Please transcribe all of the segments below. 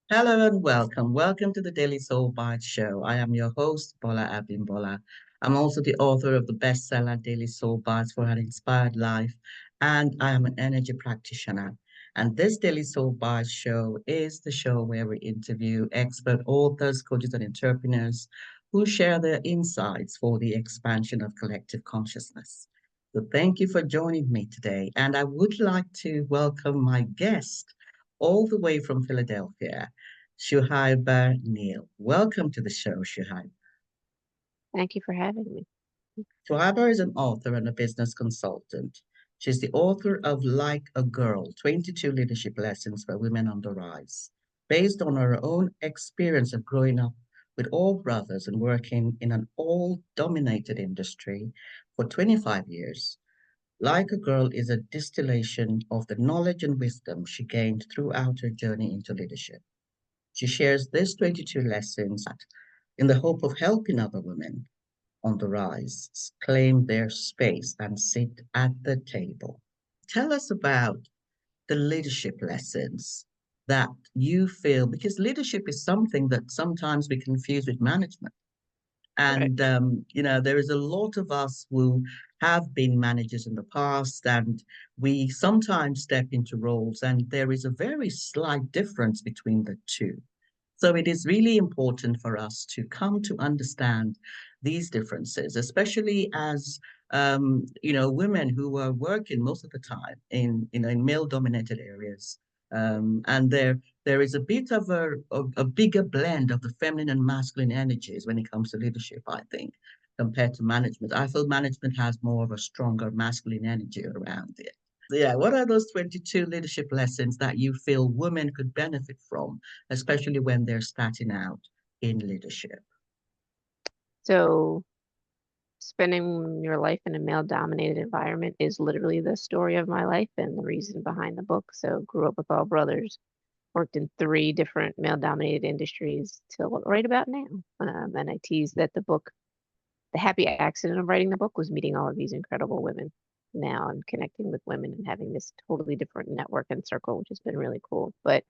Hello and welcome. Welcome to the Daily Soul Bytes Show. I am your host, Bola Abimbola. I'm also the author of the bestseller Daily Soul Bytes for an Inspired Life, and I am an energy practitioner. And this Daily Soul Bytes Show is the show where we interview expert authors, coaches, and entrepreneurs who share their insights for the expansion of collective consciousness. So thank you for joining me today. And I would like to welcome my guest all the way from Philadelphia. Suhaiba Neill. Welcome to the show, Suhaiba. Thank you for having me. Suhaiba is an author and a business consultant. She's the author of Like a Girl 22 Leadership Lessons for Women on the Rise, based on her own experience of growing up with all brothers and working in an all dominated industry for 25 years. Like a Girl is a distillation of the knowledge and wisdom she gained throughout her journey into leadership. She shares these 22 lessons in the hope of helping other women on the rise claim their space and sit at the table. Tell us about the leadership lessons that you feel, because leadership is something that sometimes we confuse with management. Right. And, there is a lot of us who have been managers in the past, and we sometimes step into roles, and there is a very slight difference between the two. So it is really important for us to come to understand these differences, especially as women who are working most of the time in male-dominated areas, and there is a bit of a bigger blend of the feminine and masculine energies when it comes to leadership, I think, compared to management. I feel management has more of a stronger masculine energy around it. Yeah, what are those 22 leadership lessons that you feel women could benefit from, especially when they're starting out in leadership? So, spending your life in a male-dominated environment is literally the story of my life and the reason behind the book. So, grew up with all brothers, worked in three different male-dominated industries till right about now. And I tease that the happy accident of writing the book was meeting all of these incredible women now and connecting with women and having this totally different network and circle, which has been really cool. But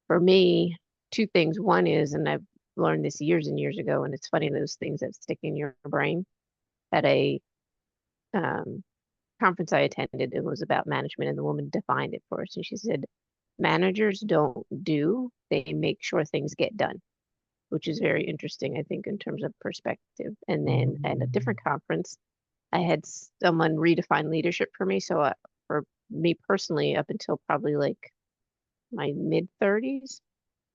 for me, two things. One is, and I've learned this years and years ago, and it's funny, those things that stick in your brain. At a um, conference I attended, it was about management, and the woman defined it for us. And she said, managers don't do, they make sure things get done, which is very interesting, I think, in terms of perspective. And then at a Mm. different conference, I had someone redefine leadership for me. So for me personally, up until probably like my mid 30s,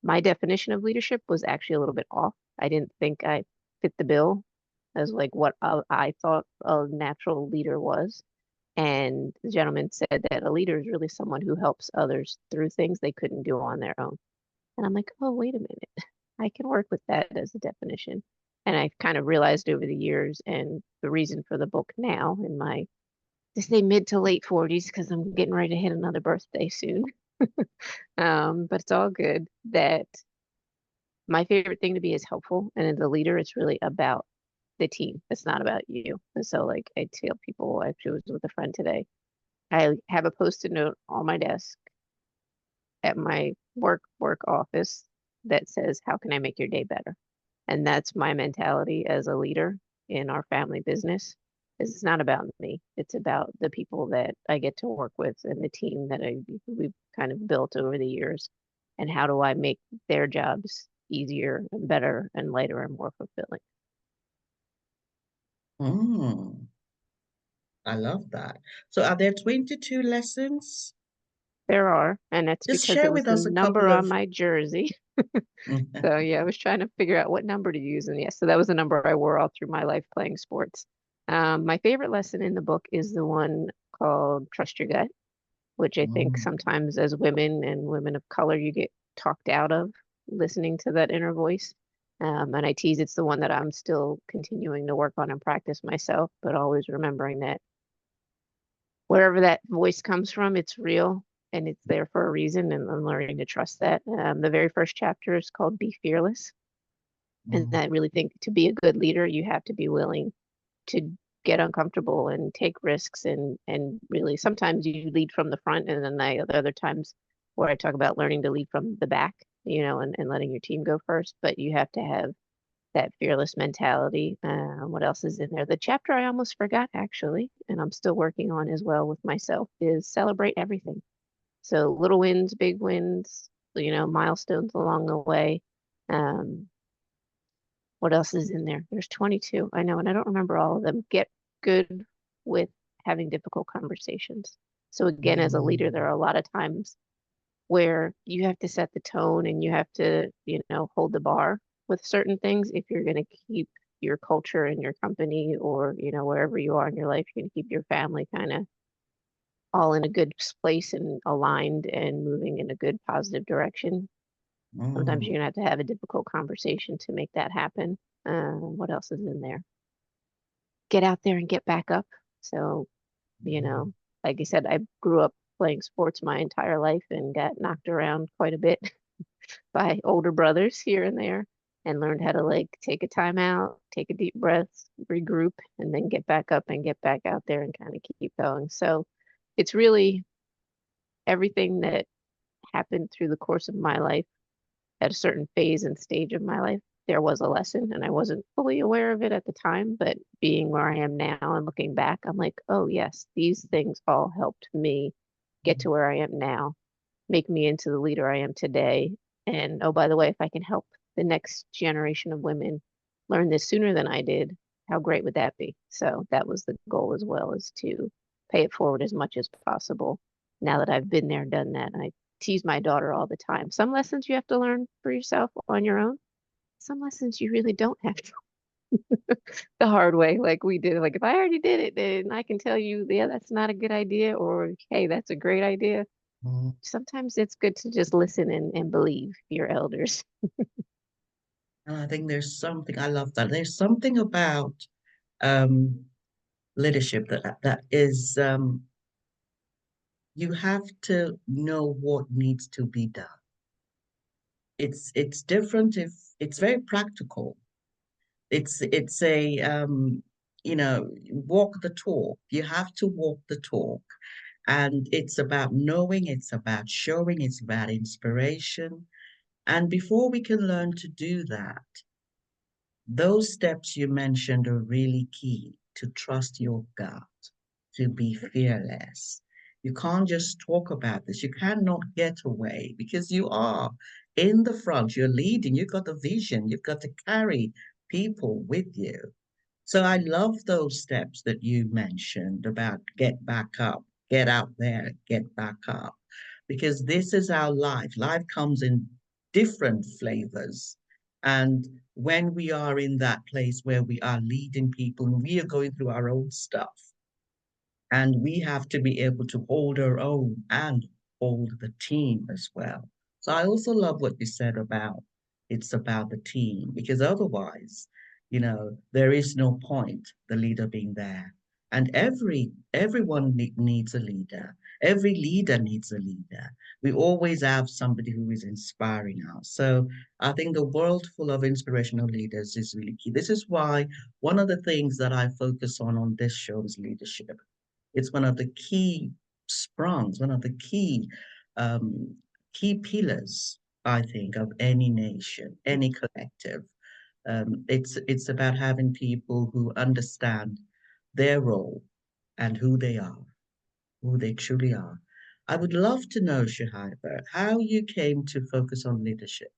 my definition of leadership was actually a little bit off. I didn't think I fit the bill as like what I thought a natural leader was. And the gentleman said that a leader is really someone who helps others through things they couldn't do on their own. And I'm like, oh, wait a minute. I can work with that as a definition. And I've kind of realized over the years, and the reason for the book now in my, to say mid to late 40s, because I'm getting ready to hit another birthday soon. But it's all good that my favorite thing to be is helpful. And as a leader, it's really about the team. It's not about you. And so, like, I tell people, I actually was with a friend today. I have a post-it note on my desk at my work office that says, "How can I make your day better?" And that's my mentality as a leader in our family business. Is it's not about me. It's about the people that I get to work with and the team that we've kind of built over the years. And how do I make their jobs easier and better and lighter and more fulfilling? Mm, I love that. So, are there 22 lessons? There are, and that's Just because it share was with the us a number couple on of. my jersey. So yeah, I was trying to figure out what number to use, and yes, so that was the number I wore all through my life playing sports. My favorite lesson in the book is the one called Trust Your Gut, which I think Mm. sometimes as women and women of color, you get talked out of listening to that inner voice. And I tease it's the one that I'm still continuing to work on and practice myself, but always remembering that wherever that voice comes from, it's real and it's there for a reason, and I'm learning to trust that. The very first chapter is called Be Fearless. And Mm. I really think to be a good leader, you have to be willing to get uncomfortable and take risks and really sometimes you lead from the front, and then the other times where I talk about learning to lead from the back. and letting your team go first, but you have to have that fearless mentality. What else is in there? The chapter I almost forgot actually, and I'm still working on as well with myself, is celebrate everything. So little wins, big wins, milestones along the way. Um, what else is in there? There's 22, I know, and I don't remember all of them. Get good with having difficult conversations. So again, as a leader, there Mm, are a lot of times where you have to set the tone and you have to, hold the bar with certain things if you're going to keep your culture in your company or, wherever you are in your life, you're going to keep your family kind of all in a good place and aligned and moving in a good positive direction. Sometimes mm, you're going to have a difficult conversation to make that happen. What else is in there? Get out there and get back up. So, you mm, know, like I said, I grew up playing sports my entire life and got knocked around quite a bit by older brothers here and there and learned how to like take a time out, take a deep breath, regroup, and then get back up and get back out there and kind of keep going. So it's really everything that happened through the course of my life at a certain phase and stage of my life. There was a lesson, and I wasn't fully aware of it at the time, but being where I am now and looking back, I'm like, oh, yes, these things all helped me get to where I am now, make me into the leader I am today. And oh, by the way, if I can help the next generation of women learn this sooner than I did, how great would that be? So that was the goal as well, is to pay it forward as much as possible. Now that I've been there, done that, I tease my daughter all the time. Some lessons you have to learn for yourself on your own. Some lessons you really don't have to the hard way, like we did. Like if I already did it, then I can tell you, yeah, that's not a good idea, or hey, that's a great idea. mm. Sometimes it's good to just listen and believe your elders. And I think there's something, I love that. There's something about um, leadership that is you have to know what needs to be done. It's different if it's very practical. It's a walk the talk. You have to walk the talk. And it's about knowing, it's about showing, it's about inspiration. And before we can learn to do that, those steps you mentioned are really key to trust your gut, to be fearless. You can't just talk about this. You cannot get away because you are in the front, you're leading, you've got the vision, you've got to carry people with you. So I love those steps that you mentioned about get back up, get out there, get back up, because this is our life. Life comes in different flavors. And when we are in that place where we are leading people and we are going through our own stuff, and we have to be able to hold our own and hold the team as well. So I also love what you said about it's about the team because otherwise, there is no point the leader being there. And everyone needs a leader. Every leader needs a leader. We always have somebody who is inspiring us. So I think the world full of inspirational leaders is really key. This is why one of the things that I focus on this show is leadership. It's one of the key sprongs, one of the um, key pillars, I think, of any nation, any collective. It's about having people who understand their role and who they truly are. I would love to know, Shahida, how you came to focus on leadership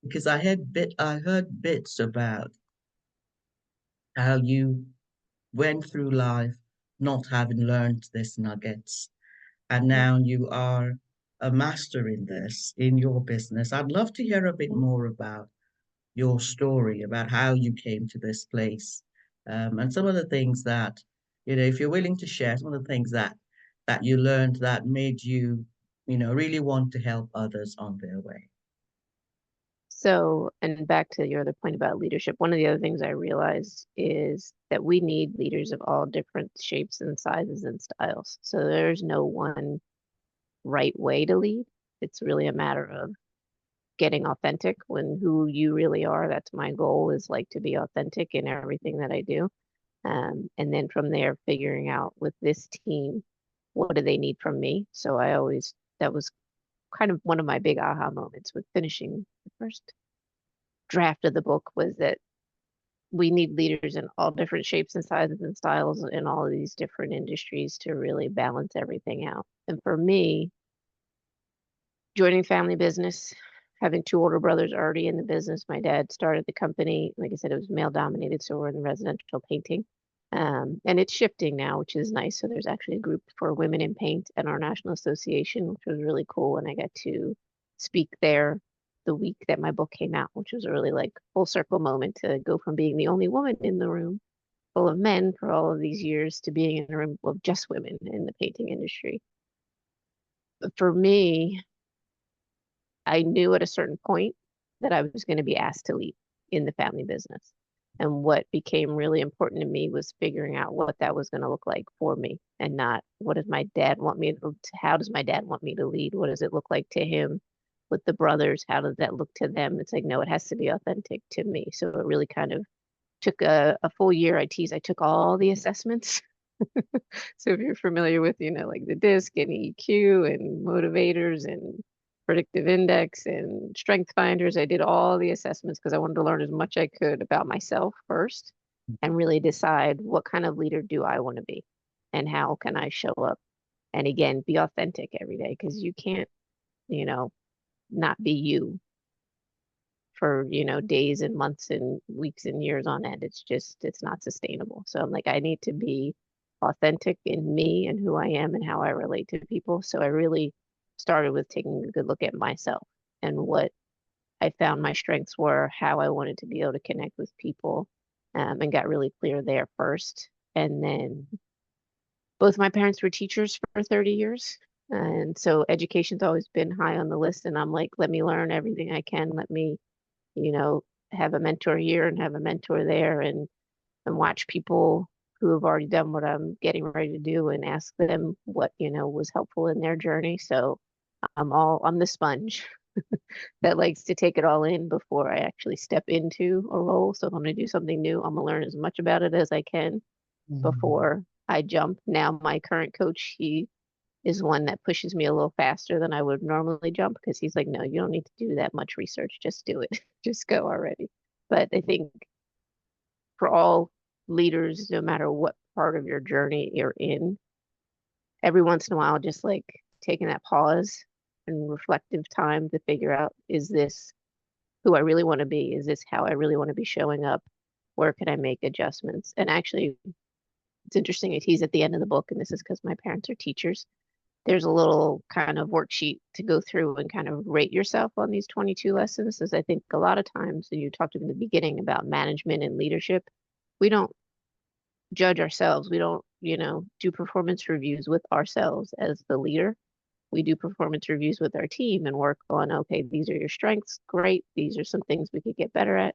because I heard bits about how you went through life not having learned these nuggets and now you are a master in this in your business. I'd love to hear a bit Mhm. more about your story, about how you came to this place, and some of the things that if you're willing to share, some of the things that you learned that made you, really want to help others on their way. So, and back to your other point about leadership, one of the other things I realized is that we need leaders of all different shapes and sizes and styles. So there's no one right way to lead. It's really a matter of getting authentic when who you really are. That's my goal, is like to be authentic in everything that I do. And then from there, figuring out with this team, what do they need from me? So that was kind of one of my big aha moments with finishing the first draft of the book was that we need leaders in all different shapes and sizes and styles in all of these different industries to really balance everything out. And for me, joining family business, having two older brothers already in the business, my dad started the company. Like I said, it was male dominated, so we're in residential painting. And it's shifting now, which is nice. So there's actually a group for women in paint at our national association, which was really cool. And I got to speak there the week that my book came out, which was a really like full circle moment to go from being the only woman in the room full of men for all of these years to being in a room of just women in the painting industry. But for me, I knew at a certain point that I was going to be asked to lead in the family business. And what became really important to me was figuring out what that was going to look like for me and not what does my dad want me to, how does my dad want me to lead? What does it look like to him with the brothers? How does that look to them? It's like, no, it has to be authentic to me. So it really kind of took a full year. I took all the assessments. So if you're familiar with, like the DISC and EQ and motivators and predictive index and strength finders, I did all the assessments because I wanted to learn as much I could about myself first and really decide what kind of leader do I want to be and how can I show up and again be authentic every day because you can't, you know, not be you for, days and months and weeks and years on end. It's not sustainable. So I'm like, I need to be authentic in me and who I am and how I relate to people. So I really started with taking a good look at myself and what I found my strengths were, how I wanted to be able to connect with people, and got really clear there first. And then both my parents were teachers for 30 years. And so education's always been high on the list. And I'm like, let me learn everything I can. Let me, you know, have a mentor here and have a mentor there and watch people who have already done what I'm getting ready to do and ask them what, was helpful in their journey. So I'm the sponge that likes to take it all in before I actually step into a role. So if I'm going to do something new, I'm going to learn as much about it as I can Mm. before I jump. Now, my current coach, he is one that pushes me a little faster than I would normally jump because he's like, no, you don't need to do that much research. Just do it. Just go already. But I think for all leaders, no matter what part of your journey you're in, every once in a while, just like taking that pause and reflective time to figure out, is this who I really want to be? Is this how I really want to be showing up? Where can I make adjustments? And actually, it's interesting. He's at the end of the book, and this is because my parents are teachers. There's a little kind of worksheet to go through and kind of rate yourself on these 22 lessons. As I think a lot of times, and you talked in the beginning about management and leadership, we don't judge ourselves. We don't, do performance reviews with ourselves as the leader. We do performance reviews with our team and work on, okay, these are your strengths. Great. These are some things we could get better at.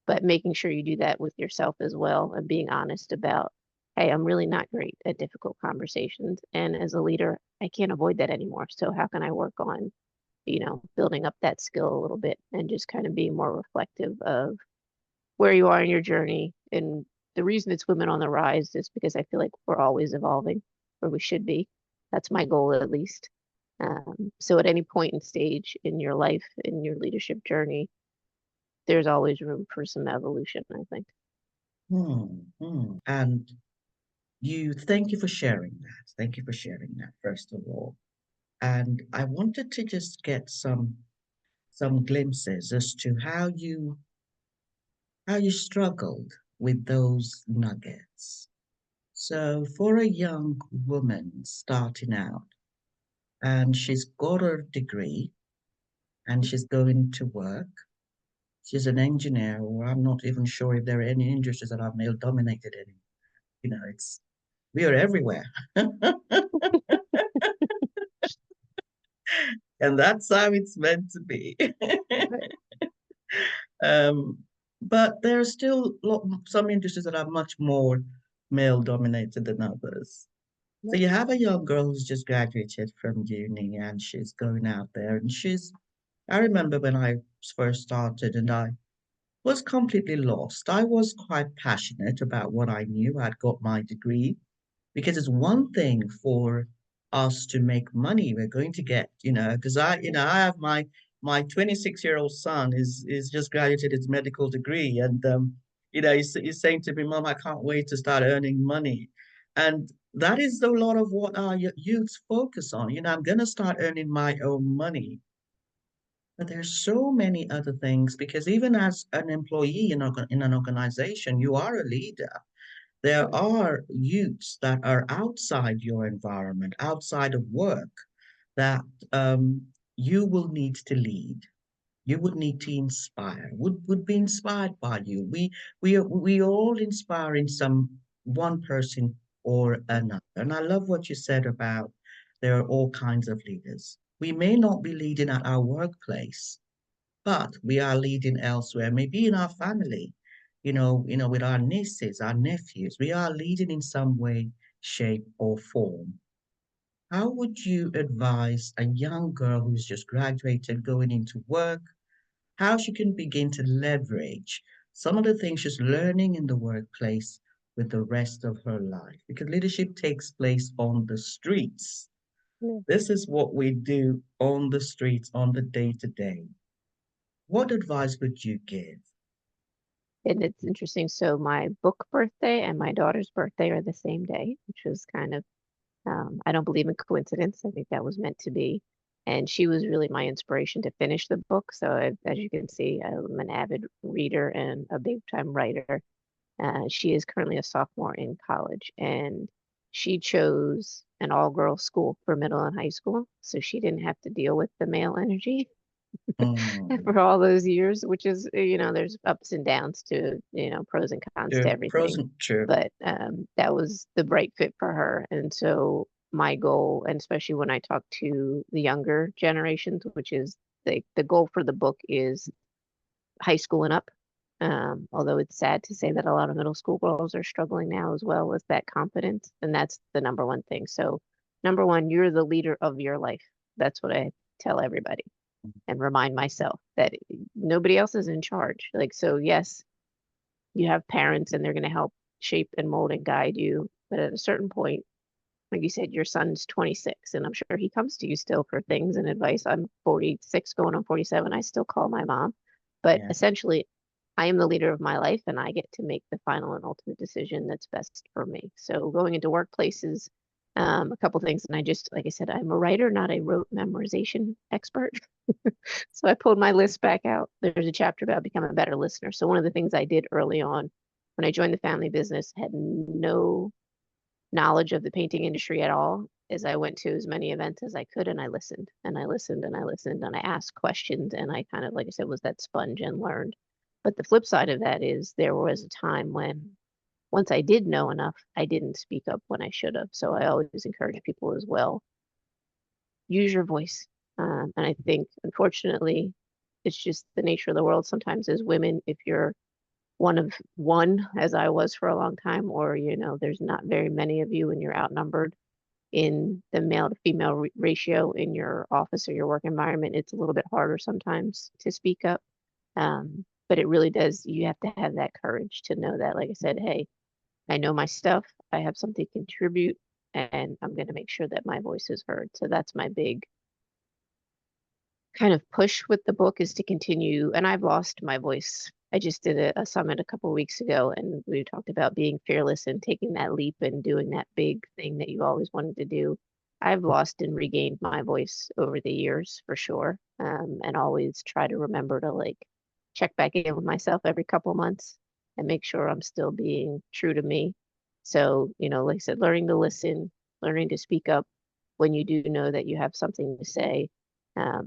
But making sure you do that with yourself as well and being honest about, hey, I'm really not great at difficult conversations. And as a leader, I can't avoid that anymore. So how can I work on, building up that skill a little bit and just kind of being more reflective of where you are in your journey. And the reason it's Women on the Rise is because I feel like we're always evolving, or we should be. That's my goal, at least. So at any point and stage in your life, in your leadership journey, there's always room for some evolution, I think. And thank you for sharing that. Thank you for sharing that, first of all. And I wanted to just get some glimpses as to how you struggled with those nuggets. So for a young woman starting out, and she's got her degree and she's going to work. She's an engineer, or I'm not even sure if there are any industries that are male dominated anymore. It's we are everywhere. And that's how it's meant to be. Right. um, but there are still some industries that are much more male dominated than others. So Yep. you have a young girl who's just graduated from uni and she's going out there and I remember when I first started and I was completely lost. I was quite passionate about what I knew. I'd got my degree because it's one thing for us to make money. We're going to get, because I have my 26-year-old son is just graduated his medical degree, and he's saying to me, Mom, I can't wait to start earning money. And that is a lot of what our youths focus on. I'm going to start earning my own money. But there's so many other things because even as an employee in an organization, you are a leader. There Right. are youths that are outside your environment, outside of work, that you will need to lead. You would need to inspire, would be inspired by you. We all inspire in some one person or another. And I love what you said about there are all kinds of leaders. We may not be leading at our workplace, but we are leading elsewhere, maybe in our family, with our nieces, our nephews. We are leading in some way, shape, or form. How would you advise a young girl who's just graduated going into work, how she can begin to leverage some of the things she's learning in the workplace with the rest of her life? Because leadership takes place on the streets. Yeah. This is what we do on the streets on the day to day. What advice would you give? And it's interesting. So my book birthday and my daughter's birthday are the same day, which was kind of, I don't believe in coincidence. I think that was meant to be. And she was really my inspiration to finish the book. So as you can see, I'm an avid reader and a big time writer. She is currently a sophomore in college, and she chose an all-girls school for middle and high school, so she didn't have to deal with the male energy Mm, for all those years, which is, there's ups and downs to, pros and cons to true. Pros everything. and true. But that was the right fit for her. And so my goal, and especially when I talk to the younger generations, which is the goal for the book is high school and up. Although it's sad to say that a lot of middle school girls are struggling now as well with that confidence. And that's the number one thing. So, number one, you're the leader of your life. That's what I tell everybody and remind myself that nobody else is in charge. Like, so yes, you have parents and they're going to help shape and mold and guide you. But at a certain point, like you said, your son's 26, and I'm sure he comes to you still for things and advice. I'm 46, going on 47. I still call my mom. But Yeah. essentially, I am the leader of my life, and I get to make the final and ultimate decision that's best for me. So going into workplaces, a couple things, and I just, like I said, I'm a writer, not a rote memorization expert. So I pulled my list back out. There's a chapter about becoming a better listener. So one of the things I did early on when I joined the family business, had no knowledge of the painting industry at all, is I went to as many events as I could and I listened and I listened and I listened and I asked questions and I kind of, like I said, was that sponge and learned. But the flip side of that is there was a time when once I did know enough, I didn't speak up when I should have. So I always encourage people as well, use your voice. And I think, unfortunately, it's just the nature of the world sometimes as women, if you're one of one, as I was for a long time, or, there's not very many of you and you're outnumbered in the male to female ratio in your office or your work environment, it's a little bit harder sometimes to speak up. But it really does, you have to have that courage to know that, like I said, hey, I know my stuff, I have something to contribute, and I'm going to make sure that my voice is heard. So that's my big kind of push with the book, is to continue. And I've lost my voice. I just did a summit a couple of weeks ago, and we talked about being fearless and taking that leap and doing that big thing that you always wanted to do. I've lost and regained my voice over the years for sure, and always try to remember to like check back in with myself every couple of months and make sure I'm still being true to me. So, like I said, learning to listen, learning to speak up when you do know that you have something to say.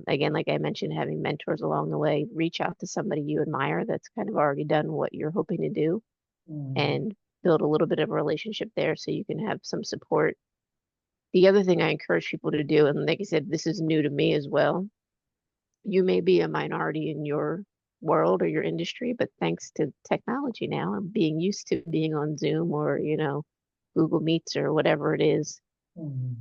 Again, like I mentioned, having mentors along the way, reach out to somebody you admire that's kind of already done what you're hoping to do Mm, and build a little bit of a relationship there so you can have some support. The other thing I encourage people to do, and like I said, this is new to me as well. You may be a minority in your world or your industry, but thanks to technology now and being used to being on Zoom or, Google Meets or whatever it is, mm,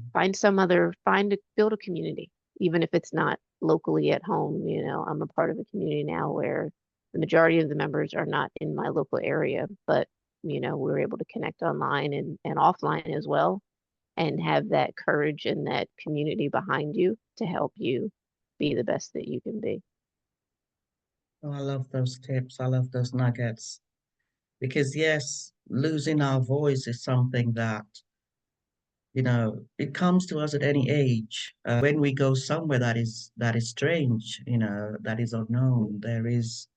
build a community, even if it's not locally at home. I'm a part of a community now where the majority of the members are not in my local area, but we're able to connect online and offline as well. and have that courage and that community behind you to help you be the best that you can be. Oh, I love those tips. I love those nuggets. Because yes, losing our voice is something that, it comes to us at any age. When we go somewhere that is strange, that is unknown, there is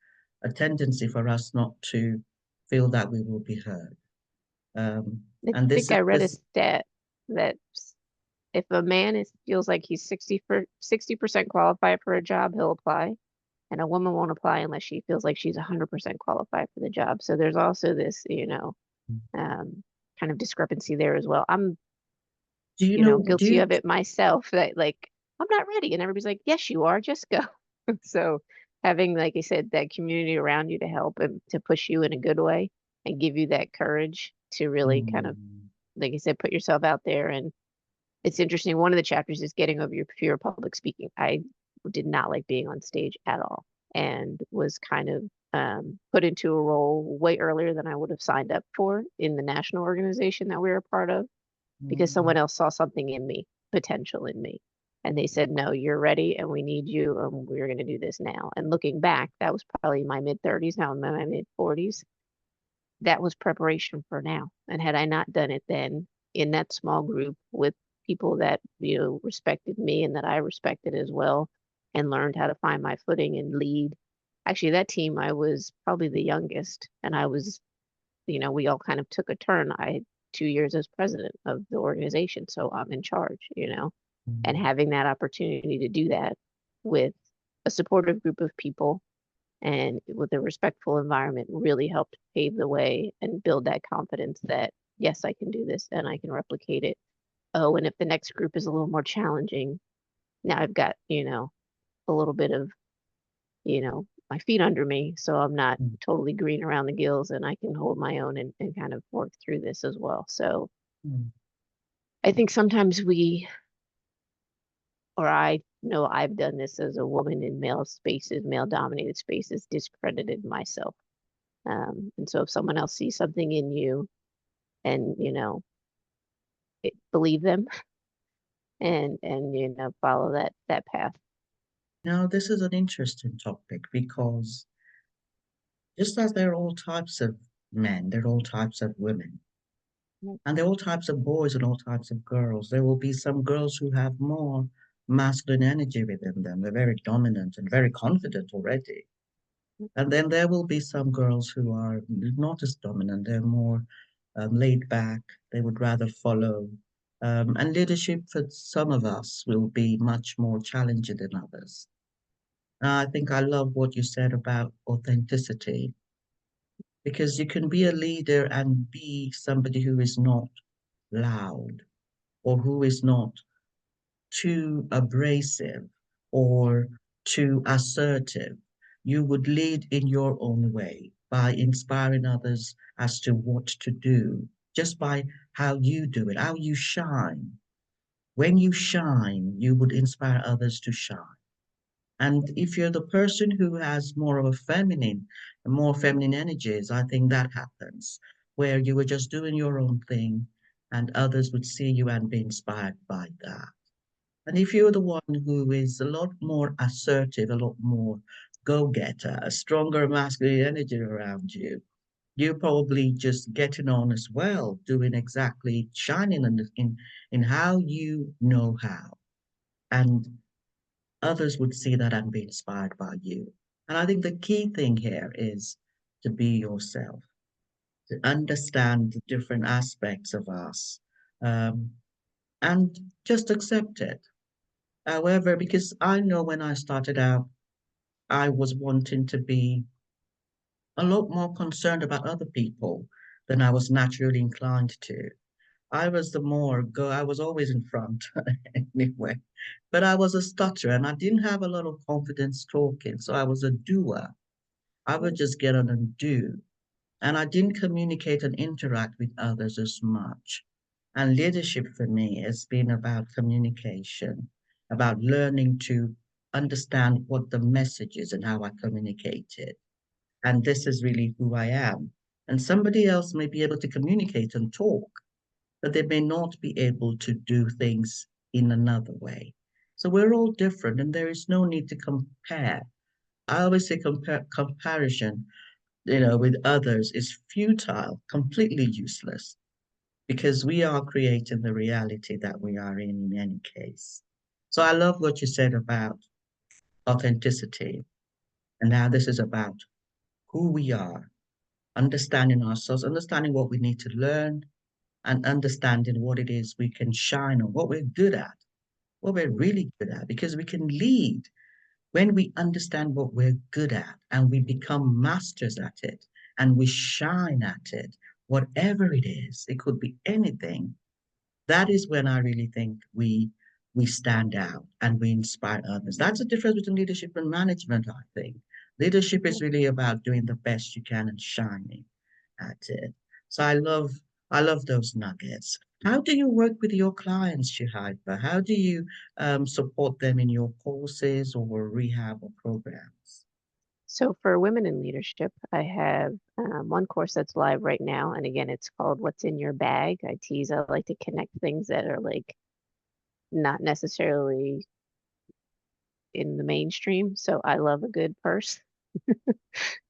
a tendency for us not to feel that we will be heard. I And this think is I read a this. stat that if a man feels like he's 60% qualified for a job, he'll apply. And a woman won't apply unless she feels like she's 100% qualified for the job. So there's also this, um, kind of discrepancy there as well. I'm, Do you know? Do guilty you? of it myself that like, I'm not ready. And everybody's like, yes, you are, just go. So having, like I said, that community around you to help and to push you in a good way and give you that courage to really kind of, Mm, like I said, put yourself out there. And it's interesting. One of the chapters is getting over your fear of public speaking. I did not like being on stage at all and was kind of put into a role way earlier than I would have signed up for in the national organization that we were a part of because mm, someone else saw something in me, potential in me. And they said, no, you're ready and we need you and we're going to do this now. And looking back, that was probably my mid 30s, now I'm in my mid 40s. That was preparation for now. And had I not done it then in that small group with people that, respected me and that I respected as well and learned how to find my footing and lead. Actually, that team, I was probably the youngest and I was, we all kind of took a turn. I had 2 years as president of the organization, so I'm in charge, and mm, having that opportunity to do that with a supportive group of people and with a respectful environment really helped pave the way and build that confidence that yes, I can do this and I can replicate it. Oh, and if the next group is a little more challenging, now I've got, a little bit of, my feet under me. So I'm not mm, totally green around the gills and I can hold my own and kind of work through this as well. So mm. I think sometimes or I know I've done this as a woman in male spaces, male dominated spaces, discredited myself. And so if someone else sees something in you and, believe them and, follow that path. Now, this is an interesting topic because just as there are all types of men, there are all types of women. And there are all types of boys and all types of girls. There will be some girls who have more masculine energy within them. They're very dominant and very confident already. And then there will be some girls who are not as dominant. They're more laid back. They would rather follow. And leadership for some of us will be much more challenging than others. I think I love what you said about authenticity because you can be a leader and be somebody who is not loud or who is not too abrasive or too assertive. You would lead in your own way by inspiring others as to what to do, just by how you do it, how you shine. When you shine, you would inspire others to shine. And if you're the person who has more feminine energies, I think that happens, where you were just doing your own thing and others would see you and be inspired by that. And if you're the one who is a lot more assertive, a lot more go-getter, a stronger masculine energy around you, you're probably just getting on as well, doing exactly shining in how you know how. And others would see that and be inspired by you. And I think the key thing here is to be yourself, to understand the different aspects of us, um, and just accept it. However, because I know when I started out, I was wanting to be a lot more concerned about other people than I was naturally inclined to. I was always in front anyway, but I was a stutterer and I didn't have a lot of confidence talking. So I was a doer. I would just get on and do. And I didn't communicate and interact with others as much. And leadership for me has been about communication, about learning to understand what the message is and how I communicate it. And this is really who I am. And somebody else may be able to communicate and talk, that they may not be able to do things in another way. So we're all different, and there is no need to compare. I always say comparison, with others is futile, completely useless, because we are creating the reality that we are in any case. So I love what you said about authenticity, and now this is about who we are, understanding ourselves, understanding what we need to learn, and understanding what it is we can shine on, what we're good at, what we're really good at, because we can lead when we understand what we're good at and we become masters at it and we shine at it, whatever it is, it could be anything. That is when I really think we stand out and we inspire others. That's the difference between leadership and management, I think. Leadership is really about doing the best you can and shining at it. So I love those nuggets. How do you work with your clients, Shuhaiba? How do you support them in your courses or rehab or programs? So for women in leadership, I have one course that's live right now. And again, it's called What's in Your Bag. I tease, I like to connect things that are like not necessarily in the mainstream. So I love a good purse.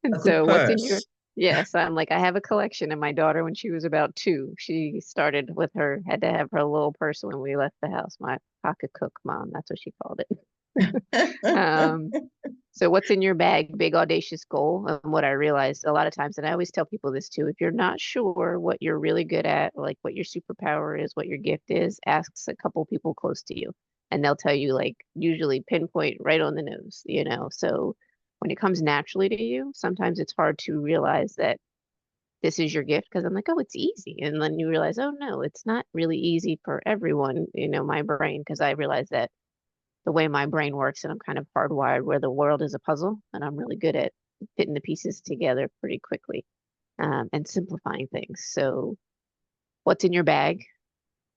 And A good so what's in your, purse. yes, I'm like, I have a collection. And my daughter, when she was about 2, she started with her, had to have her little purse when we left the house. My pocket cook mom, that's what she called it. Um, So what's in your bag? Big audacious goal. And what I realized a lot of times, and I always tell people this too, if you're not sure what you're really good at, like what your superpower is, what your gift is, ask a couple people close to you. And they'll tell you like usually pinpoint right on the nose. So when it comes naturally to you, sometimes it's hard to realize that this is your gift because I'm like, oh, it's easy. And then you realize, oh no, it's not really easy for everyone, my brain, because I realize that the way my brain works and I'm kind of hardwired where the world is a puzzle and I'm really good at fitting the pieces together pretty quickly and simplifying things. So what's in your bag?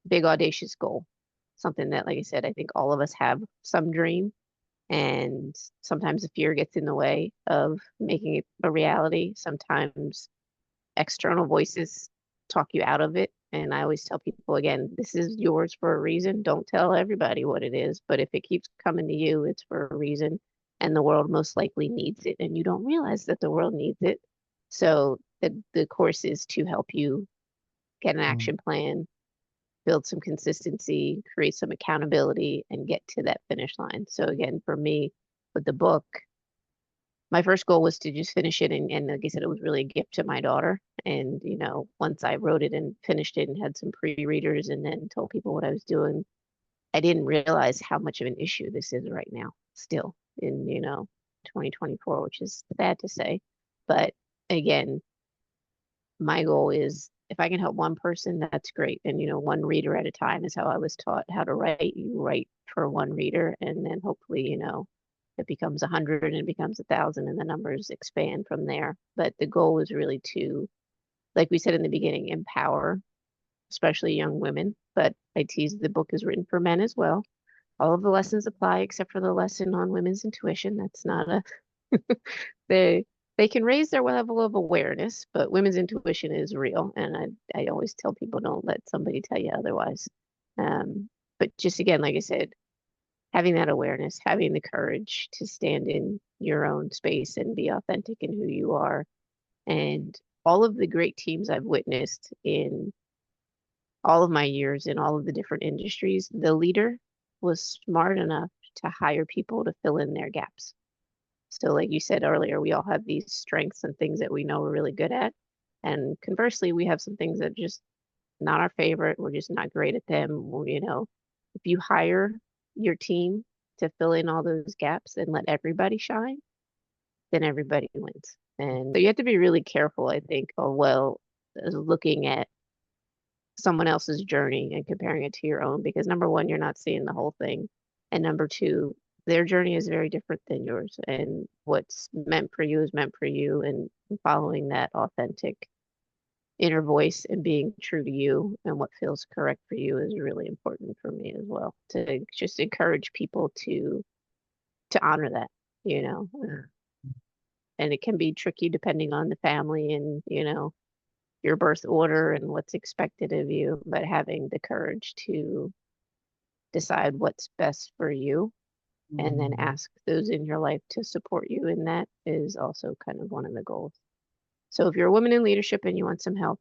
Big audacious goal. Something that, like I said, I think all of us have some dream and sometimes the fear gets in the way of making it a reality. Sometimes external voices talk you out of it. And I always tell people again, this is yours for a reason. Don't tell everybody what it is, but if it keeps coming to you, it's for a reason. And the world most likely needs it. And you don't realize that the world needs it. So the course is to help you get an Mm, action plan, build some consistency, create some accountability, and get to that finish line. So again, for me, with the book, my first goal was to just finish it. And like I said, it was really a gift to my daughter. And, once I wrote it and finished it and had some pre-readers and then told people what I was doing, I didn't realize how much of an issue this is right now, still in, 2024, which is sad to say. But again, my goal is if I can help one person, that's great. And, one reader at a time is how I was taught how to write. You write for one reader and then hopefully, it becomes 100 and it becomes 1,000 and the numbers expand from there. But the goal is really to, like we said in the beginning, empower, especially young women. But I tease the book is written for men as well. All of the lessons apply except for the lesson on women's intuition. That's not a they they can raise their level of awareness, but women's intuition is real. And I always tell people don't let somebody tell you otherwise. But just again, like I said, having that awareness, having the courage to stand in your own space and be authentic in who you are. And all of the great teams I've witnessed in all of my years in all of the different industries, the leader was smart enough to hire people to fill in their gaps. So, like you said earlier, we all have these strengths and things that we know we're really good at. And conversely, we have some things that just not our favorite. We're just not great at them. If you hire your team to fill in all those gaps and let everybody shine, then everybody wins. And so you have to be really careful, I think, of looking at someone else's journey and comparing it to your own, because number one, you're not seeing the whole thing. And number two, their journey is very different than yours. And what's meant for you is meant for you. And following that authentic inner voice and being true to you and what feels correct for you is really important for me as well, to just encourage people to honor that, you know. And it can be tricky depending on the family and, your birth order and what's expected of you, but having the courage to decide what's best for you and then Mm. ask those in your life to support you in that is also kind of one of the goals. So if you're a woman in leadership and you want some help,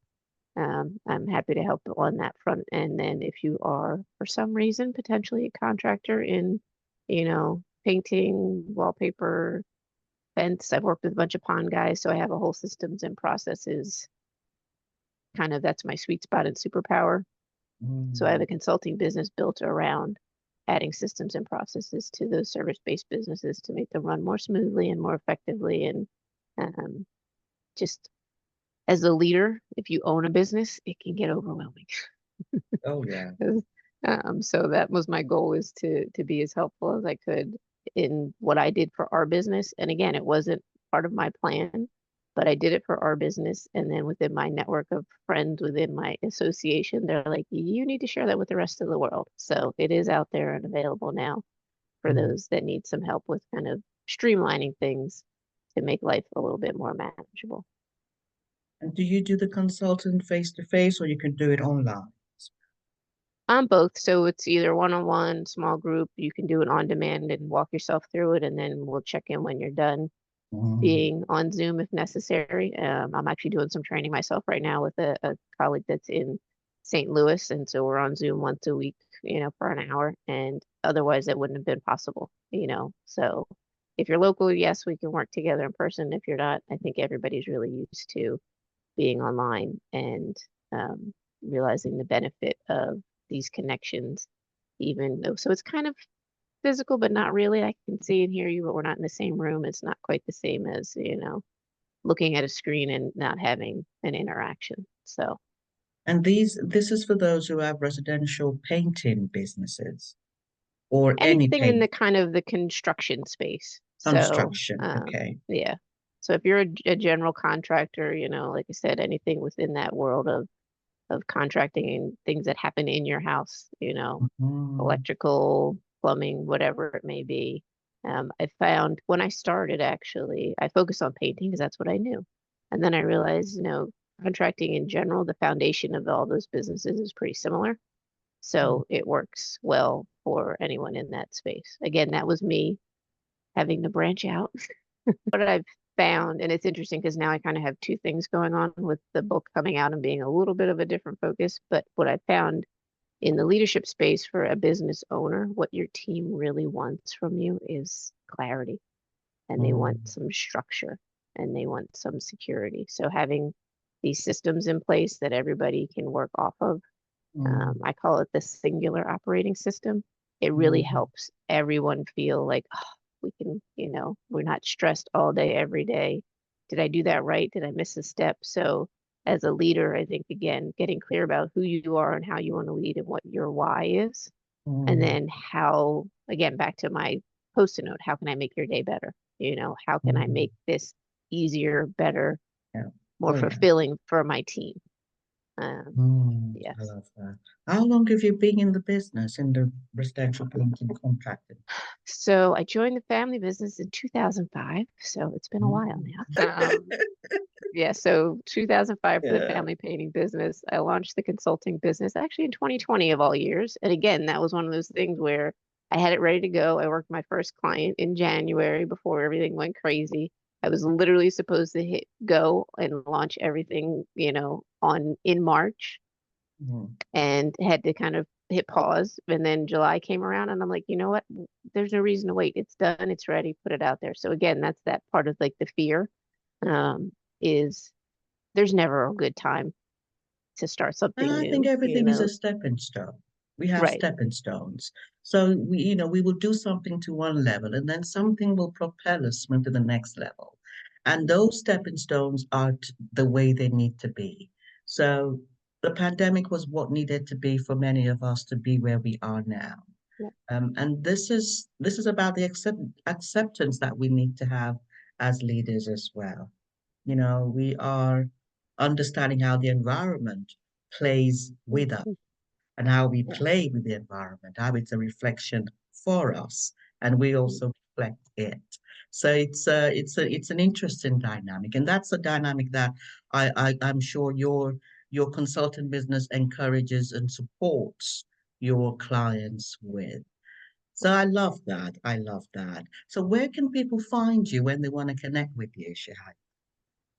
I'm happy to help on that front. And then if you are, for some reason, potentially a contractor in, painting, wallpaper, fence, I've worked with a bunch of pond guys, so I have a whole systems and processes kind of that's my sweet spot and superpower. So I have Mm. a consulting business built around adding systems and processes to those service-based businesses to make them run more smoothly and more effectively. And um, just as a leader, if you own a business, it can get overwhelming. Oh yeah. So that was my goal, is to be as helpful as I could in what I did for our business. And again, it wasn't part of my plan, but I did it for our business. And then within my network of friends within my association, they're like, you need to share that with the rest of the world. So it is out there and available now for Mm. those that need some help with kind of streamlining things to make life a little bit more manageable. And do you do the consultant face to face or you can do it online? On both. So it's either one-on-one, small group. You can do it on demand and walk yourself through it, and then we'll check in when you're done. Mm. Being on Zoom if necessary. I'm actually doing some training myself right now with a colleague that's in St. Louis, and so we're on Zoom once a week, for an hour, and otherwise that wouldn't have been possible. So if you're local, yes, we can work together in person. If you're not, I think everybody's really used to being online and um, realizing the benefit of these connections, even though, so it's kind of physical, but not really. I can see and hear you, but we're not in the same room. It's not quite the same as, looking at a screen and not having an interaction. So And this is for those who have residential painting businesses or any anything in paint the kind of the construction space. So, construction. Okay. yeah. So if you're a general contractor, like I said, anything within that world of contracting and things that happen in your house, Mm. electrical, plumbing, whatever it may be. I found when I started, actually, I focused on painting because that's what I knew. And then I realized, contracting in general, the foundation of all those businesses is pretty similar. Mm. So it works well for anyone in that space. Again, that was me having to branch out. What I've found, and it's interesting because now I kind of have two things going on with the book coming out and being a little bit of a different focus. But what I found in the leadership space for a business owner, what your team really wants from you is clarity, and they want Mm. some structure, and they want some security. So having these systems in place that everybody can work off of, Mm. I call it the singular operating system. It really Mm. helps everyone feel like, we can, we're not stressed all day, every day. Did I do that right? Did I miss a step? So as a leader, I think, again, getting clear about who you are and how you want to lead and what your why is. And Mm. then how, again, back to my post-it note, how can I make your day better? How can I Mm. make this easier, better, Yeah. more Oh yeah. fulfilling for my team? Um, I yes. love that. How long have you been in the business, in the residential painting contracting? So I joined the family business in 2005. So it's been a while Mm. now. Yeah, so 2005 for the Yeah. family painting business. I launched the consulting business actually in 2020 of all years. And again, that was one of those things where I had it ready to go. I worked my first client in January before everything went crazy. I was literally supposed to hit go and launch everything, on in March, Mm. and had to kind of hit pause. And then July came around and I'm like, you know what? There's no reason to wait. It's done, it's ready, put it out there. So again, that's that part of like the fear, um, is there's never a good time to start And something I think new, everything is a stepping stone. We have Right. stepping stones. So we will do something to one level and then something will propel us into the next level. And those stepping stones are the way they need to be. So the pandemic was what needed to be for many of us to be where we are now. Yeah. And this is about the acceptance that we need to have as leaders as well. We are understanding how the environment plays with us Mhm. and how we Yeah. play with the environment, how it's a reflection for us, and we Mhm. also reflect it. So it's an interesting dynamic, and that's a dynamic that I'm sure your consulting business encourages and supports your clients with. So I love that. I love that. So where can people find you when they want to connect with you, Shihai?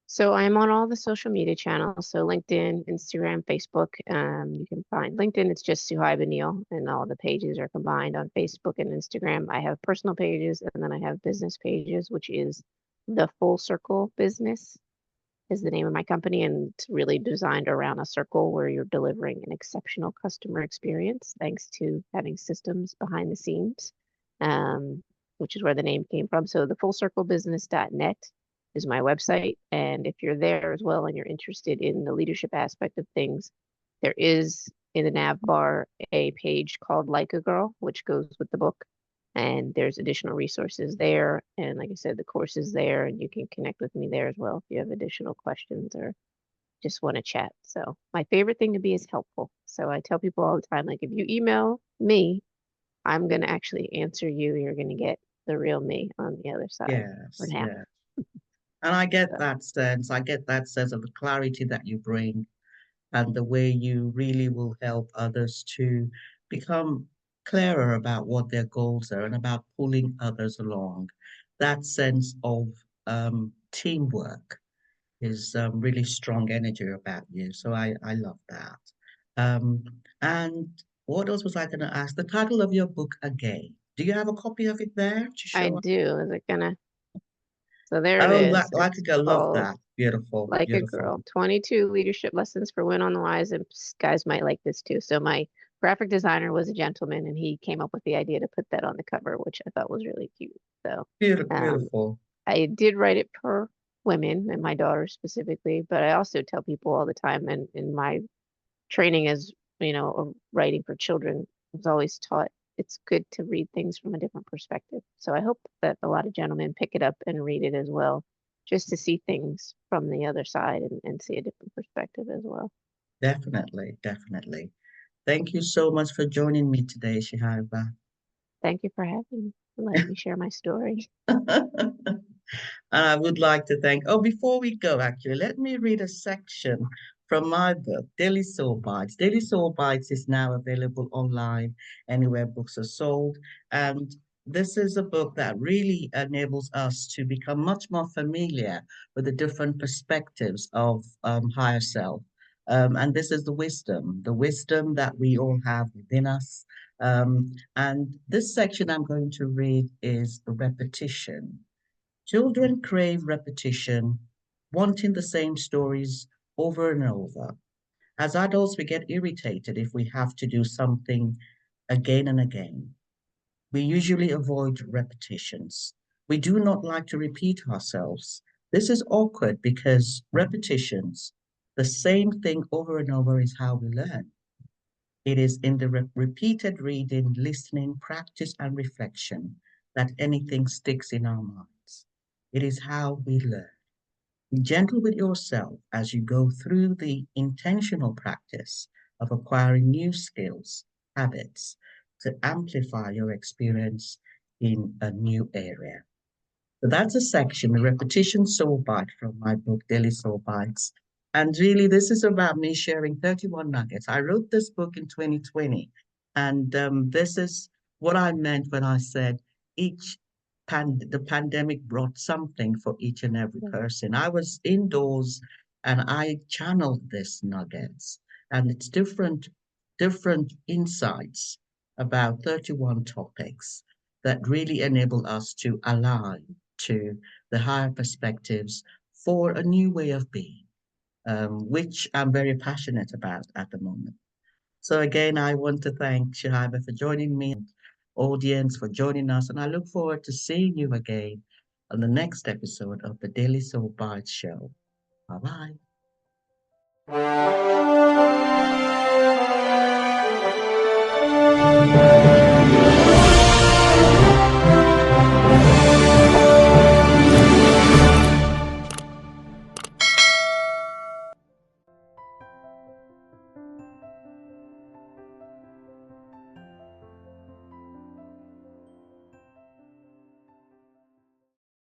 So I'm on all the social media channels. So LinkedIn, Instagram, Facebook. You can find LinkedIn, it's just Suhaiba Neill, and all the pages are combined on Facebook and Instagram. I have personal pages and then I have business pages, which is the Full Circle Business is the name of my company, and it's really designed around a circle where you're delivering an exceptional customer experience thanks to having systems behind the scenes, um, which is where the name came from. So the fullcirclebusiness.net is my website. And if you're there as well and you're interested in the leadership aspect of things, there is in the nav bar a page called Like a Girl, which goes with the book. And there's additional resources there. And like I said, the course is there, and you can connect with me there as well if you have additional questions or just want to chat. So my favorite thing to be is helpful. So I tell people all the time, like if you email me, I'm going to actually answer you. You're going to get the real me on the other side for Yes, now. yeah. And I get So that sense. I get that sense of the clarity that you bring and the way you really will help others to become clearer about what their goals are and about pulling others along. That sense of teamwork is really strong energy about you. So I love that. Um, and what else was I going to ask? The title of your book again. Do you have a copy of it there to I show us? do. Is it gonna? So there it Oh, is. like a It's girl, love called that. Beautiful, Like a beautiful. Girl, 22 Leadership Lessons for Win on the Wise. And guys might like this too. So my graphic designer was a gentleman and he came up with the idea to put that on the cover, which I thought was really cute. So Beautiful, um, beautiful. I did write it for women and my daughter specifically, but I also tell people all the time, and in my training as, of writing for children, I was always taught it's good to read things from a different perspective. So I hope that a lot of gentlemen pick it up and read it as well, just to see things from the other side and see a different perspective as well. Definitely, definitely. Thank you so much for joining me today, Shihaiba. Thank you for having me and letting me share my story. I would like to thank, oh, before we go, actually, let me read a section from my book, Daily Soul Bites. Daily Soul Bites is now available online anywhere books are sold. And this is a book that really enables us to become much more familiar with the different perspectives of higher self. And this is the wisdom that we all have within us. And this section I'm going to read is repetition. Children crave repetition, wanting the same stories over and over. As adults, we get irritated if we have to do something again and again. We usually avoid repetitions. We do not like to repeat ourselves. This is awkward because repetitions, the same thing over and over, is how we learn. It is in the repeated reading, listening, practice, and reflection that anything sticks in our minds. It is how we learn. Be gentle with yourself as you go through the intentional practice of acquiring new skills, habits to amplify your experience in a new area. So that's a section, the repetition soul bite from my book, Daily Soul Bites. And really, this is about me sharing 31 nuggets. I wrote this book in 2020. And this is what I meant when I said each the pandemic brought something for each and every person. I was indoors and I channeled these nuggets. And it's different insights about 31 topics that really enable us to align to the higher perspectives for a new way of being, which I'm very passionate about at the moment. So again, I want to thank Shahaba for joining me, and audience for joining us, and I look forward to seeing you again on the next episode of the Daily Soul Bites Show. Bye bye.